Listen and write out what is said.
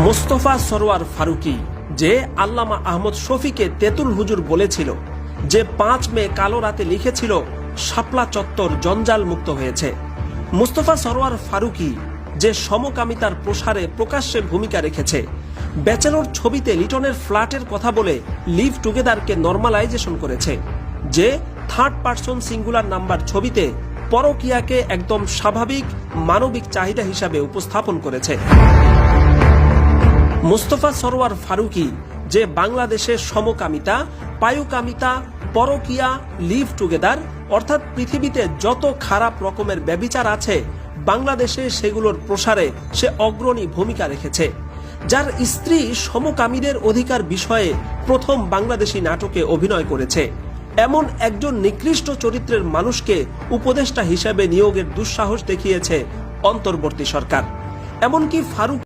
মোস্তফা সরোয়ার ফারুকী যে আল্লামা আহমদ শফীকে তেতুল হুজুর বলেছিল, যে 5 মে কালো রাতে লিখেছিল শাপলা চত্বর জঞ্জাল মুক্ত হয়েছে, মোস্তফা সরোয়ার ফারুকী যে সমকামিতার প্রসারে প্রকাশ্যে ভূমিকা রেখেছে, ব্যাচেলর ছবিতে লিটনের ফ্ল্যাটের কথা বলে লিভ টুগেদারকে নরমালাইজেশন করেছে, যে থার্ড পারসন সিঙ্গুলার নাম্বার ছবিতে পরকীয়াকে একদম স্বাভাবিক মানবিক চাহিদা হিসাবে উপস্থাপন করেছে, মোস্তফা সরোয়ার ফারুকী যে বাংলাদেশে সমকামিতা, পায়ুকামিতা, পরকীয়া, লিভ টুগেদার অর্থাৎ পৃথিবীতে যত খারাপ রকমের ব্যভিচার আছে বাংলাদেশে সেগুলোর প্রসারে সে অগ্রণী ভূমিকা রেখেছে, যার স্ত্রী সমকামীদের অধিকার বিষয়ে প্রথম বাংলাদেশী নাটকে অভিনয় করেছে, এমন একজন নিকৃষ্ট চরিত্রের মানুষকে উপদেষ্টা হিসেবে নিয়োগের দুঃসাহস দেখিয়েছে অন্তর্বর্তী সরকার। এমনকি ফারুক